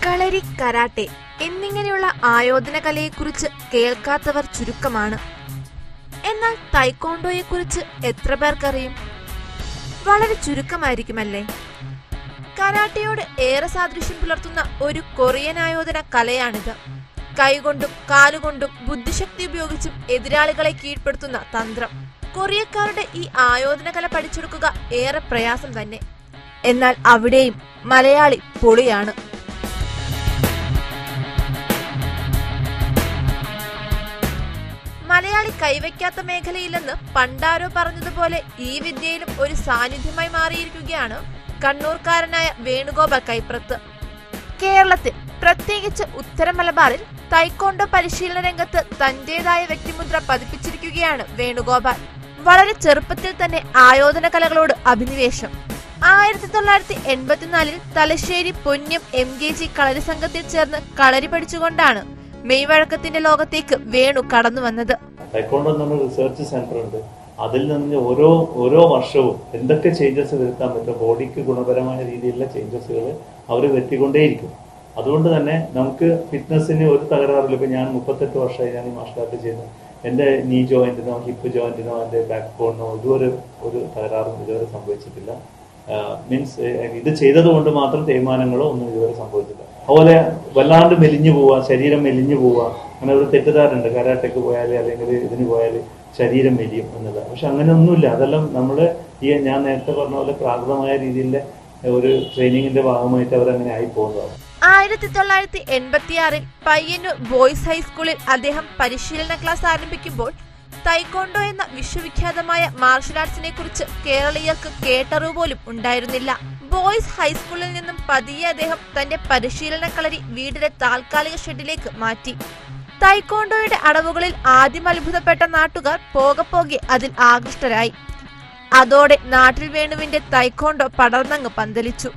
കളരി, karate എന്നിങ്ങനെയുള്ള ആയോധന കലയെക്കുറിച്ച് കേൾക്കാത്തവർ ചുരുക്കമാണ്. എന്നാൽ തൈക്കോണ്ടോയെക്കുറിച്ച് എത്ര പേർക്കറിയും? വളരെ ചുരുക്കമായിരിക്കുമല്ലേ. കരാട്ടയോട് ഏറെ സാദൃശ്യം പുലർത്തുന്ന ഒരു കൊറിയൻ ആയോധന കലയാണിത്. കൈകൊണ്ടും കാലുകൊണ്ടും ബുദ്ധിശക്തി ഉപയോഗിച്ചും എതിരാളികളെ കീഴ്പ്പെടുത്തുന്ന തന്ത്രം. കൊറിയക്കാരുടെ ഈ ആയോധന കല പഠിച്ചെടുക്കുക ഏറെ പ്രയാസം തന്നെ. എന്നാൽ അവിടെയും മലയാളി പൊളിയാണ്. മലയാളി കൈവയ്ക്കാത്ത മേഖലയില്ലെന്ന് പണ്ടാരോ പറഞ്ഞതുപോലെ ഈ വിദ്യയിലും ഒരു സാന്നിധ്യമായി മാറിയിരിക്കുകയാണ് കണ്ണൂർക്കാരനായ വേണുഗോപാൽ കൈപ്രത്ത്. കേരളത്തിൽ, പ്രത്യേകിച്ച് ഉത്തര മലബാറിൽ തൈക്കോണ്ടോ പരിശീലന രംഗത്ത് തന്റേതായ വ്യക്തിമുദ്ര പതിപ്പിച്ചിരിക്കുകയാണ് വേണുഗോപാൽ. വളരെ ചെറുപ്പത്തിൽ തന്നെ ആയോധന കലകളോട് അഭിനിവേശം. 1984 തലശ്ശേരി പൊന്നം MKG കളരി സംഘത്തിൽ ചേർന്ന് കളരി പഠിച്ചുകൊണ്ടാണ് മെയ്വഴക്കത്തിന്റെ ലോകത്തേക്ക് വേണു കടന്നു വന്നത്. തൈക്കോണ്ടോ നമ്മൾ റിസർച്ച് സെന്റർ ഉണ്ട്. അതിൽ നിന്ന് ഓരോ വർഷവും എന്തൊക്കെ ചേഞ്ചസ് വരുത്താൻ പറ്റും, ബോഡിക്ക് ഗുണപരമായ രീതിയിലുള്ള ചേഞ്ചസുകൾ അവർ വരുത്തിക്കൊണ്ടേയിരിക്കും. അതുകൊണ്ട് തന്നെ നമുക്ക് ഫിറ്റ്നസിന് ഒരു തകരാറില്ല. ഇപ്പൊ ഞാൻ 38 വർഷമായി ഞാൻ ഈ മാർഷൽ ആർട്ട് ചെയ്യുന്നത്. എന്റെ നീ ജോയിന്റിനോ ഹിപ്പ് ജോയിന്റിനോ എന്റെ ബാക്ക് ബോണിനോ ഇതുവരെ ഒരു തകരാറും ഇതുവരെ സംഭവിച്ചിട്ടില്ല. മീൻസ് ഇത് ചെയ്തത് കൊണ്ട് മാത്രം തേയ്മാനങ്ങളോ ഒന്നും ഇതുവരെ സംഭവിച്ചില്ല. അതുപോലെ വല്ലാണ്ട് മെലിഞ്ഞു പോവുക, ശരീരം മെലിഞ്ഞു പോവുക, അങ്ങനെ ഒരു തെറ്റിദ്ധാരണയുണ്ട്. കരാട്ടയ്ക്ക് പോയാൽ അല്ലെങ്കിൽ ഇതിന് പോയാൽ ശരീരം മെലിയും എന്നുള്ളത്. പക്ഷെ അങ്ങനെയൊന്നുമില്ല. അതെല്ലാം നമ്മള് ഞാൻ നേരത്തെ പറഞ്ഞ പോലെ പ്രാകൃതമായ രീതിയിലെ ഒരു ട്രെയിനിങ്ങിന്റെ ഭാഗമായിട്ട് അവരങ്ങനെ ആയി പോകുന്നതാണ്. 1986 പയ്യന്നൂർ ബോയ്സ് ഹൈസ്കൂളിൽ അദ്ദേഹം പരിശീലന ക്ലാസ് ആരംഭിക്കുമ്പോൾ തൈക്കോണ്ടോ എന്ന വിശ്വവിഖ്യാതമായ മാർഷൽ ആർട്സിനെ കുറിച്ച് കേരളീയർക്ക് കേട്ടറിവ് പോലും ഉണ്ടായിരുന്നില്ല. ബോയ്സ് ഹൈസ്കൂളിൽ നിന്നും പതിയെ അദ്ദേഹം തന്റെ പരിശീലന കളരി വീടിന്റെ താൽക്കാലിക ഷെഡിലേക്ക് മാറ്റി. തൈക്കോണ്ടോയുടെ അടവുകളിൽ ആദ്യം അത്ഭുതപ്പെട്ട നാട്ടുകാർ പോകെ അതിൽ ആകൃഷ്ടരായി. അതോടെ നാട്ടിൽ വേണുവിന്റെ തൈക്കോണ്ടോ പടർന്നങ്ങ് പന്തലിച്ചു.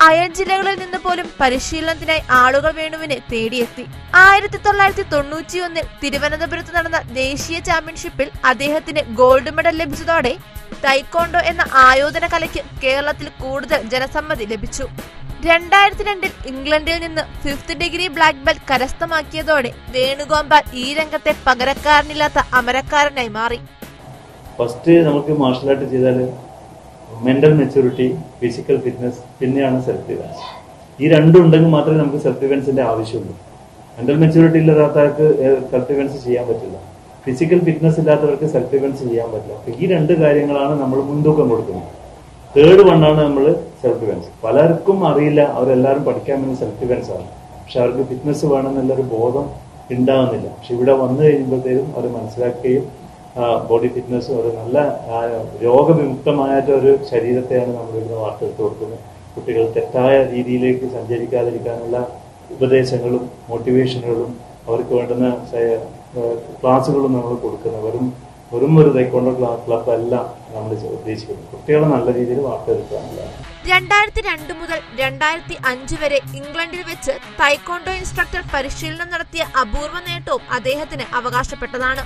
അയൽ ജില്ലകളിൽ നിന്ന് പോലും പരിശീലനത്തിനായി ആളുകൾ വേണുവിനെ തേടിയെത്തി. 1991 തിരുവനന്തപുരത്ത് നടന്ന ദേശീയ ചാമ്പ്യൻഷിപ്പിൽ അദ്ദേഹത്തിന് ഗോൾഡ് മെഡൽ ലഭിച്ചതോടെ തൈക്കോണ്ടോ എന്ന ആയോധന കലയ്ക്ക് കേരളത്തിൽ കൂടുതൽ ജനസമ്മതി ലഭിച്ചു. 2002 ഇംഗ്ലണ്ടിൽ നിന്ന് 5th ഡിഗ്രി ബ്ലാക്ക് ബെൽറ്റ് കരസ്ഥമാക്കിയതോടെ വേണുഗോപാൽ ഈ രംഗത്തെ പകരക്കാരനില്ലാത്ത അമരക്കാരനായി മാറി. ഫസ്റ്റ് നമുക്ക് മാർഷൽ ആർട്ട് ചെയ്താൽ മെന്റൽ മെച്യൂരിറ്റി, ഫിസിക്കൽ ഫിറ്റ്നസ്, പിന്നെയാണ് സെൽഫ് ഡിഫൻസ്. ഈ രണ്ടും ഉണ്ടെങ്കിൽ മാത്രമേ നമുക്ക് സെൽഫ് ഡിഫൻസിന്റെ ആവശ്യമുള്ളൂ. മെന്റൽ മെച്യൂരിറ്റി ഇല്ലാത്തവർക്ക് സെൽഫ് ഡിഫൻസ് ചെയ്യാൻ പറ്റില്ല. ഫിസിക്കൽ ഫിറ്റ്നസ് ഇല്ലാത്തവർക്ക് സെൽഫ് ഡിഫൻസ് ചെയ്യാൻ പറ്റില്ല. അപ്പൊ ഈ രണ്ട് കാര്യങ്ങളാണ് നമ്മൾ മുൻതൂക്കം കൊടുക്കുന്നത്. തേർഡ് വണ്ണാണ് നമ്മൾ സെൽഫ് ഡിഫൻസ്. പലർക്കും അറിയില്ല, അവരെല്ലാവരും പഠിക്കാൻ വേണ്ടി സെൽഫ് ഡിഫൻസ് ആണ്. പക്ഷെ അവർക്ക് ഫിറ്റ്നസ് വേണമെന്നുള്ളൊരു ബോധം ഉണ്ടാകുന്നില്ല. പക്ഷെ ഇവിടെ വന്നു കഴിയുമ്പോഴത്തേക്കും അവർ മനസ്സിലാക്കുകയും ബോഡി ഫിറ്റ്നസ് ഒരു നല്ല രോഗവിമുക്തമായിട്ട് ഒരു ശരീരത്തെയാണ് നമ്മൾ ഇന്ന് വാർത്തെടുത്ത് കൊടുക്കുന്നത്. കുട്ടികൾ തെറ്റായ രീതിയിലേക്ക് സഞ്ചരിക്കാതിരിക്കാനുള്ള ഉപദേശങ്ങളും മോട്ടിവേഷനുകളും അവർക്ക് വേണ്ടുന്ന ക്ലാസ്സുകളും നമ്മൾ കൊടുക്കുന്നത്. വെറും ഒരു തൈക്കോണ്ടോ ക്ലബ് അല്ല നമ്മൾ ഉദ്ദേശിക്കുന്നത്. കുട്ടികളെ നല്ല രീതിയിൽ വാർത്തെടുക്കാനുള്ളതാണ്. 2002 മുതൽ 2005 വരെ ഇംഗ്ലണ്ടിൽ വെച്ച് തൈക്കോണ്ടോ ഇൻസ്ട്രക്ടർ പരിശീലനം നടത്തിയ അപൂർവ നേട്ടവും അദ്ദേഹത്തിന് അവകാശപ്പെട്ടതാണ്.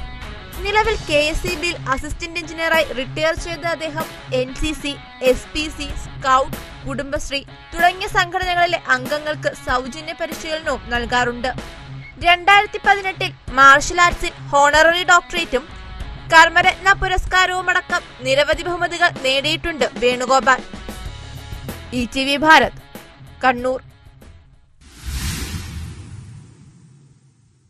നിലവിൽ KSEBയിൽ അസിസ്റ്റന്റ് എഞ്ചിനീയറായി റിട്ടയർ ചെയ്ത അദ്ദേഹം NCC, SPC, സ്കൗട്ട്, കുടുംബശ്രീ തുടങ്ങിയ സംഘടനകളിലെ അംഗങ്ങൾക്ക് സൗജന്യ പരിശീലനവും നൽകാറുണ്ട്. 2018 മാർഷൽ ആർട്സിൽ ഹോണററി ഡോക്ടറേറ്റും കർമ്മരത്ന പുരസ്കാരവുമടക്കം നിരവധി ബഹുമതികൾ നേടിയിട്ടുണ്ട് വേണുഗോപാൽ. ETV ഭാരത്, കണ്ണൂർ.